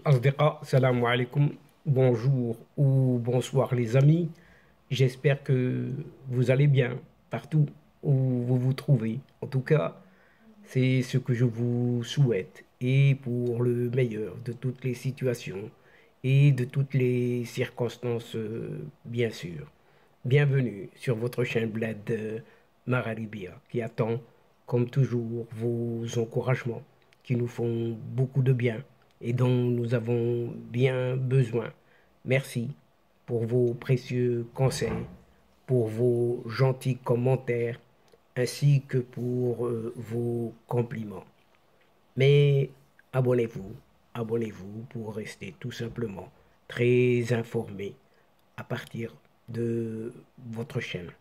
Asdiqa, salam alaikum, bonjour ou bonsoir les amis. J'espère que vous allez bien partout où vous vous trouvez. En tout cas, c'est ce que je vous souhaite et pour le meilleur de toutes les situations et de toutes les circonstances, bien sûr. Bienvenue sur votre chaîne Bled Mararibia qui attend, comme toujours, vos encouragements qui nous font beaucoup de bien et dont nous avons bien besoin. Merci pour vos précieux conseils, pour vos gentils commentaires ainsi que pour vos compliments. Mais abonnez-vous, abonnez-vous pour rester tout simplement très informé à partir de votre chaîne.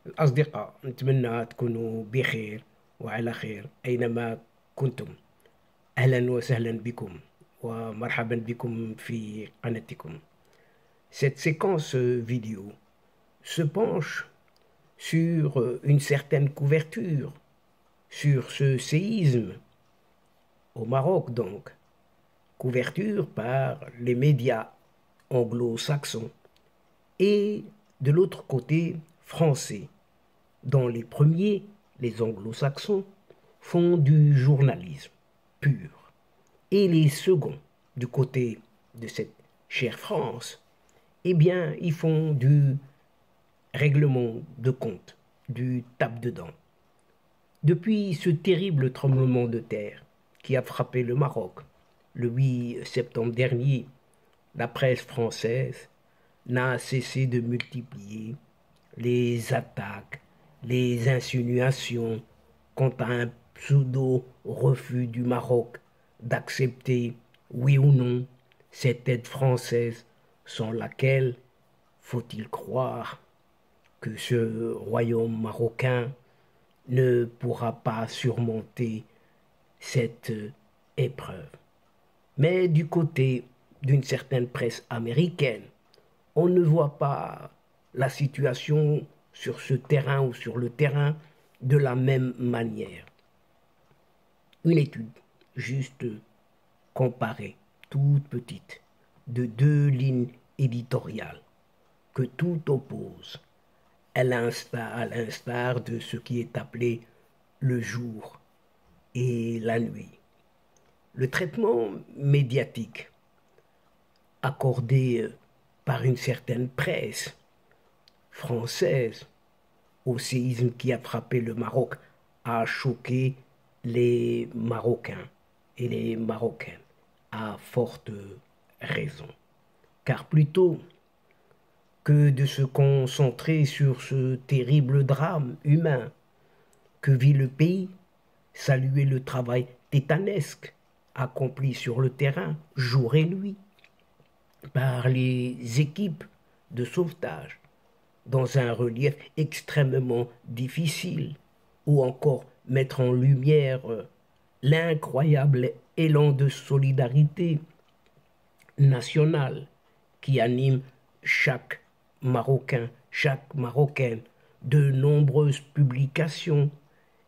الأصدقاء نتمنى تكونوا بخير وعلى خير أينما كنتم. أهلا وسهلا بكم ومرحبا بكم في قناتكم. Cette séquence vidéo se penche sur une certaine couverture sur ce séisme au Maroc donc, couverture par les médias anglo-saxons et de l'autre côté français, dont les premiers, les anglo-saxons, font du journalisme pur et les seconds, du côté de cette chère France, eh bien, ils font du règlement de compte, du tape-dedans. Depuis ce terrible tremblement de terre qui a frappé le Maroc le 8 septembre dernier, la presse française n'a cessé de multiplier les attaques, les insinuations quant à un pseudo-refus du Maroc d'accepter, oui ou non, cette aide française sans laquelle, faut-il croire, que ce royaume marocain ne pourra pas surmonter cette épreuve. Mais du côté d'une certaine presse américaine, on ne voit pas la situation sur ce terrain ou sur le terrain de la même manière. Une étude juste comparée, toute petite, de deux lignes éditoriales que tout oppose, à l'instar de ce qui est appelé le jour et la nuit. Le traitement médiatique accordé par une certaine presse française au séisme qui a frappé le Maroc a choqué les Marocains et les Marocaines à forte raison. Car plutôt que de se concentrer sur ce terrible drame humain que vit le pays, saluer le travail tétanesque accompli sur le terrain jour et nuit par les équipes de sauvetage dans un relief extrêmement difficile, ou encore mettre en lumière l'incroyable élan de solidarité nationale qui anime chaque Marocain, chaque Marocaine, de nombreuses publications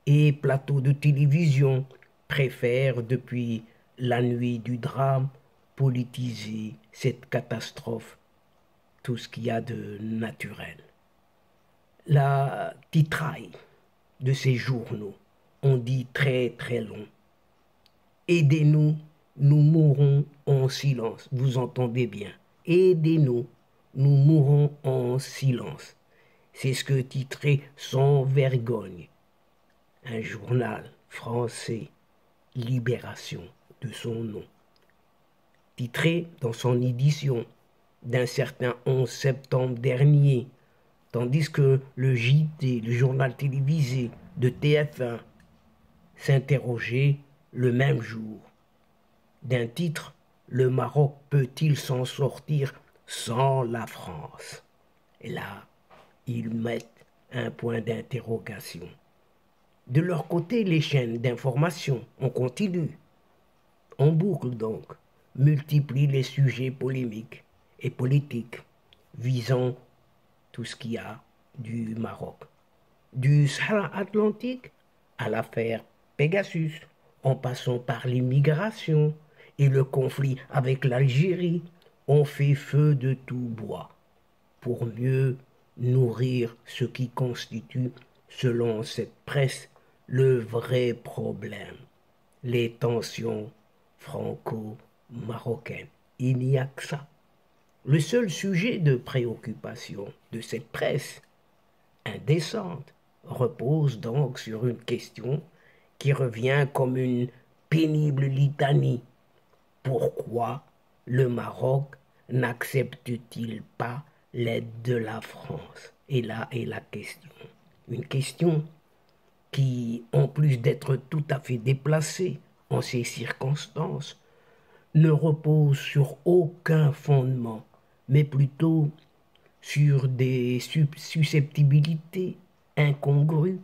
et plateaux de télévision préfèrent depuis la nuit du drame politiser cette catastrophe, tout ce qu'il y a de naturel. La titraille de ces journaux, on dit très très long. Aidez-nous, nous mourrons en silence. Vous entendez bien. Aidez-nous, nous mourrons en silence. C'est ce que titrait sans vergogne un journal français, Libération, de son nom. Titré dans son édition d'un certain 11 septembre dernier, tandis que le JT, le journal télévisé de TF1, s'interrogeait le même jour d'un titre: Le Maroc peut-il s'en sortir sans la France? Et là, ils mettent un point d'interrogation. De leur côté, les chaînes d'information, on continue, en boucle donc, multiplient les sujets polémiques et politiques visant tout ce qu'il y a du Maroc. Du Sahara Atlantique à l'affaire Pegasus, en passant par l'immigration et le conflit avec l'Algérie ont fait feu de tout bois pour mieux nourrir ce qui constitue, selon cette presse, le vrai problème, les tensions franco-marocaines. Il n'y a que ça. Le seul sujet de préoccupation de cette presse indécente repose donc sur une question qui revient comme une pénible litanie. Pourquoi le Maroc n'accepte-t-il pas l'aide de la France? Et là est la question. Une question qui, en plus d'être tout à fait déplacée en ces circonstances, ne repose sur aucun fondement, mais plutôt sur des susceptibilités incongrues.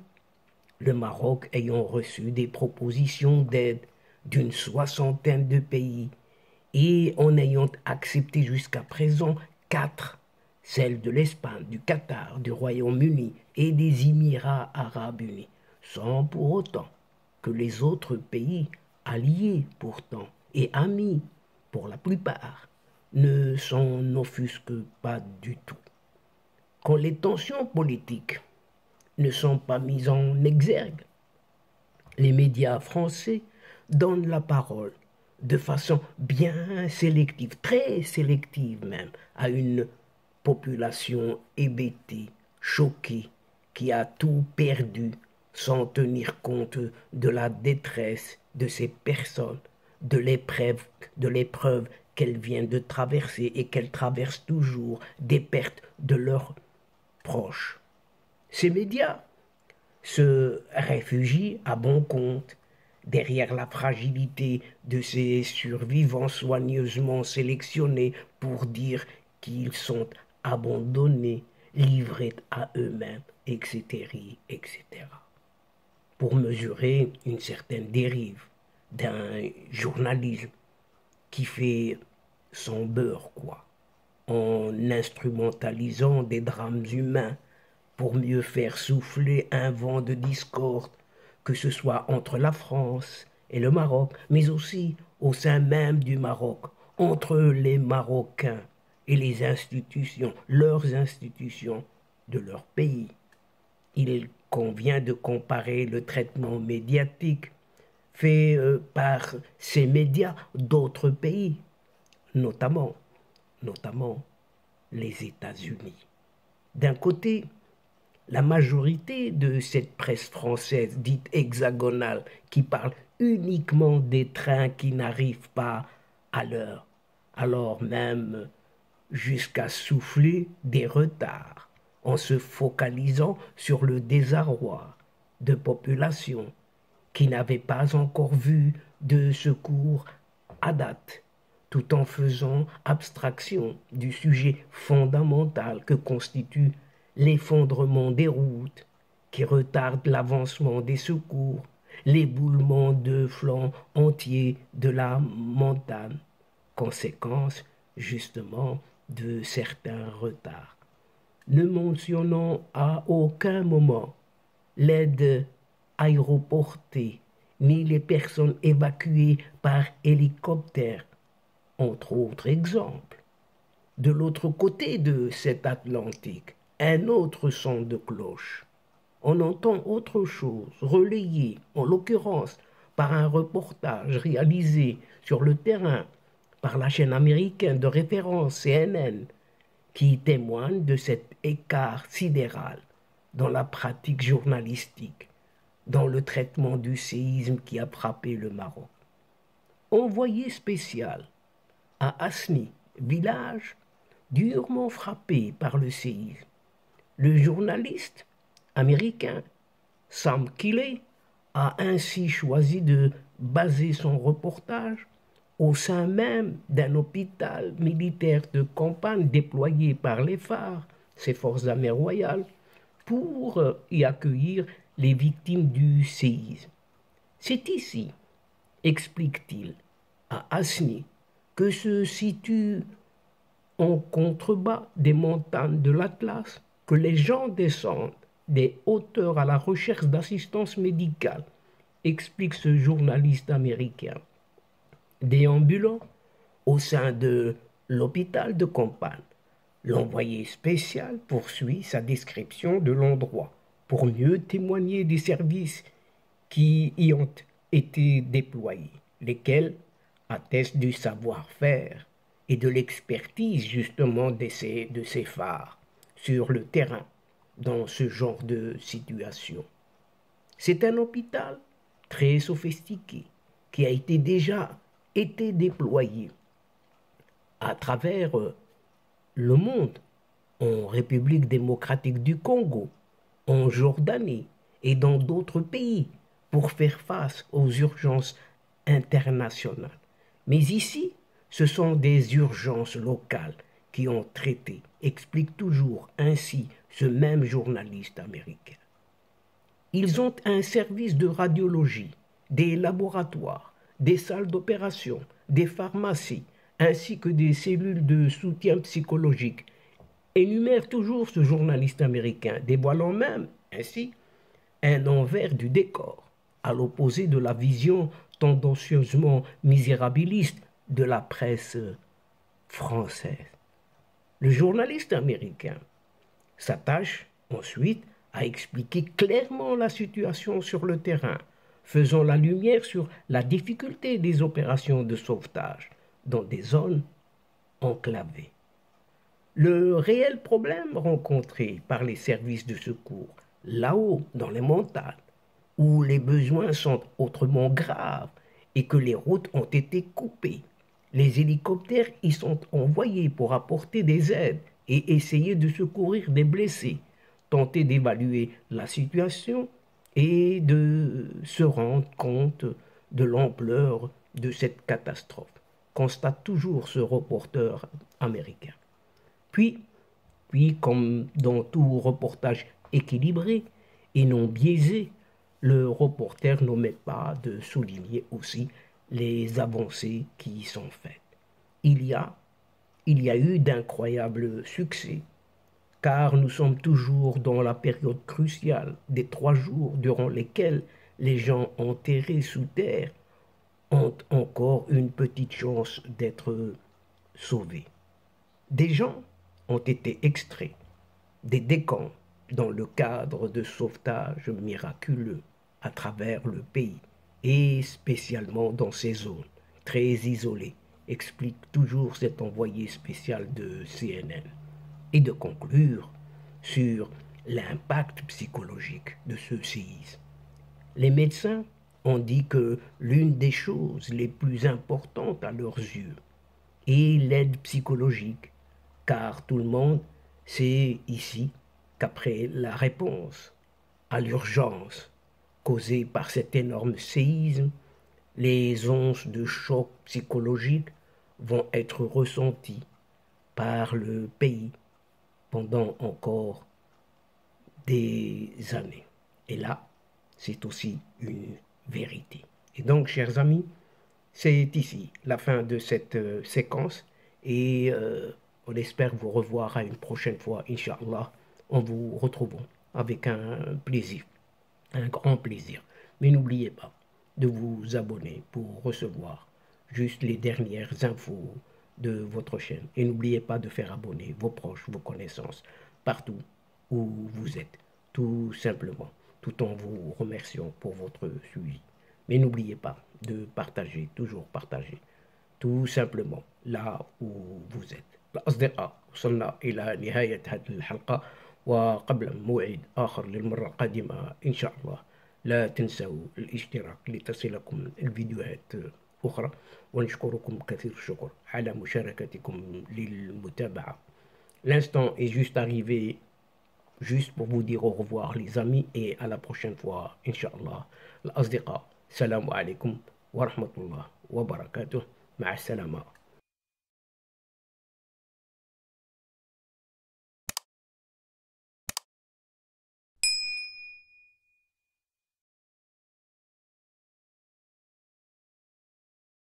Le Maroc ayant reçu des propositions d'aide d'une soixantaine de pays et en ayant accepté jusqu'à présent 4, celles de l'Espagne, du Qatar, du Royaume-Uni et des Émirats arabes unis, sans pour autant que les autres pays, alliés pourtant et amis pour la plupart, ne s'en offusquent pas du tout. Quand les tensions politiques ne sont pas mises en exergue, les médias français donnent la parole de façon bien sélective, très sélective même, à une population hébétée, choquée, qui a tout perdu sans tenir compte de la détresse de ces personnes, de l'épreuve qu'elles viennent de traverser et qu'elles traversent toujours, des pertes de leurs proches. Ces médias se réfugient à bon compte derrière la fragilité de ces survivants soigneusement sélectionnés pour dire qu'ils sont abandonnés, livrés à eux-mêmes, etc., etc. Pour mesurer une certaine dérive d'un journalisme qui fait son beurre, quoi, en instrumentalisant des drames humains pour mieux faire souffler un vent de discorde, que ce soit entre la France et le Maroc, mais aussi au sein même du Maroc, entre les Marocains et les institutions, leurs institutions de leur pays. Il convient de comparer le traitement médiatique fait par ces médias d'autres pays, notamment les États-Unis. D'un côté, la majorité de cette presse française dite hexagonale qui parle uniquement des trains qui n'arrivent pas à l'heure, alors même jusqu'à souffler des retards, en se focalisant sur le désarroi de populations qui n'avaient pas encore vu de secours à date, tout en faisant abstraction du sujet fondamental que constitue l'effondrement des routes qui retardent l'avancement des secours, l'éboulement de flancs entiers de la montagne, conséquence justement de certains retards, ne mentionnant à aucun moment l'aide aéroportée ni les personnes évacuées par hélicoptère, entre autres exemples. De l'autre côté de cet Atlantique, un autre son de cloche. On entend autre chose, relayé, en l'occurrence, par un reportage réalisé sur le terrain par la chaîne américaine de référence CNN, qui témoigne de cet écart sidéral dans la pratique journalistique, dans le traitement du séisme qui a frappé le Maroc. Envoyé spécial à Asni, village durement frappé par le séisme, le journaliste américain Sam Kiley a ainsi choisi de baser son reportage au sein même d'un hôpital militaire de campagne déployé par les phares, ces forces armées royales, pour y accueillir les victimes du séisme. C'est ici, explique-t-il, à Asni, que se situe en contrebas des montagnes de l'Atlas que les gens descendent des hauteurs à la recherche d'assistance médicale, explique ce journaliste américain. Déambulant au sein de l'hôpital de campagne, l'envoyé spécial poursuit sa description de l'endroit pour mieux témoigner des services qui y ont été déployés, lesquels attestent du savoir-faire et de l'expertise justement de ces phares sur le terrain dans ce genre de situation. C'est un hôpital très sophistiqué qui a déjà été déployé à travers le monde, en République démocratique du Congo, en Jordanie et dans d'autres pays pour faire face aux urgences internationales. Mais ici, ce sont des urgences locales qui ont traité, explique toujours ainsi ce même journaliste américain. Ils ont un service de radiologie, des laboratoires, des salles d'opération, des pharmacies, ainsi que des cellules de soutien psychologique, énumère toujours ce journaliste américain, dévoilant même ainsi un envers du décor, à l'opposé de la vision tendancieusement misérabiliste de la presse française. Le journaliste américain s'attache ensuite à expliquer clairement la situation sur le terrain, faisant la lumière sur la difficulté des opérations de sauvetage dans des zones enclavées. Le réel problème rencontré par les services de secours, là-haut dans les montagnes, où les besoins sont autrement graves et que les routes ont été coupées, les hélicoptères y sont envoyés pour apporter des aides et essayer de secourir des blessés, tenter d'évaluer la situation et de se rendre compte de l'ampleur de cette catastrophe, constate toujours ce reporter américain. Puis, comme dans tout reportage équilibré et non biaisé, le reporter n'omet pas de souligner aussi les avancées qui y sont faites. Il y a eu d'incroyables succès, car nous sommes toujours dans la période cruciale des 3 jours durant lesquels les gens enterrés sous terre ont encore une petite chance d'être sauvés. Des gens ont été extraits des décombres dans le cadre de sauvetage miraculeux à travers le pays et spécialement dans ces zones très isolées, explique toujours cet envoyé spécial de CNN, et de conclure sur l'impact psychologique de ce séisme. Les médecins ont dit que l'une des choses les plus importantes à leurs yeux est l'aide psychologique, car tout le monde sait ici qu'après la réponse à l'urgence causée par cet énorme séisme, les onces de choc psychologique vont être ressenties par le pays pendant encore des années. Et là, c'est aussi une vérité. Et donc, chers amis, c'est ici la fin de cette séquence et on espère vous revoir à une prochaine fois, Inch'Allah, en vous retrouvant avec un plaisir, un grand plaisir. Mais n'oubliez pas de vous abonner pour recevoir juste les dernières infos de votre chaîne. Et n'oubliez pas de faire abonner vos proches, vos connaissances, partout où vous êtes, tout simplement, tout en vous remerciant pour votre suivi. Mais n'oubliez pas de partager, toujours partager, tout simplement là où vous êtes. الأصدقاء وصلنا إلى نهاية هذه الحلقة وقبل موعد آخر للمرة القادمة إن شاء الله لا تنسوا الاشتراك لتصلكم الفيديوهات أخرى ونشكركم كثير الشكر على مشاركتكم للمتابعة. L'instant est juste arrivé, juste pour vous dire au revoir les amis et à la prochaine fois Inch'Allah. الأصدقاء السلام عليكم ورحمة الله وبركاته. مع السلامة.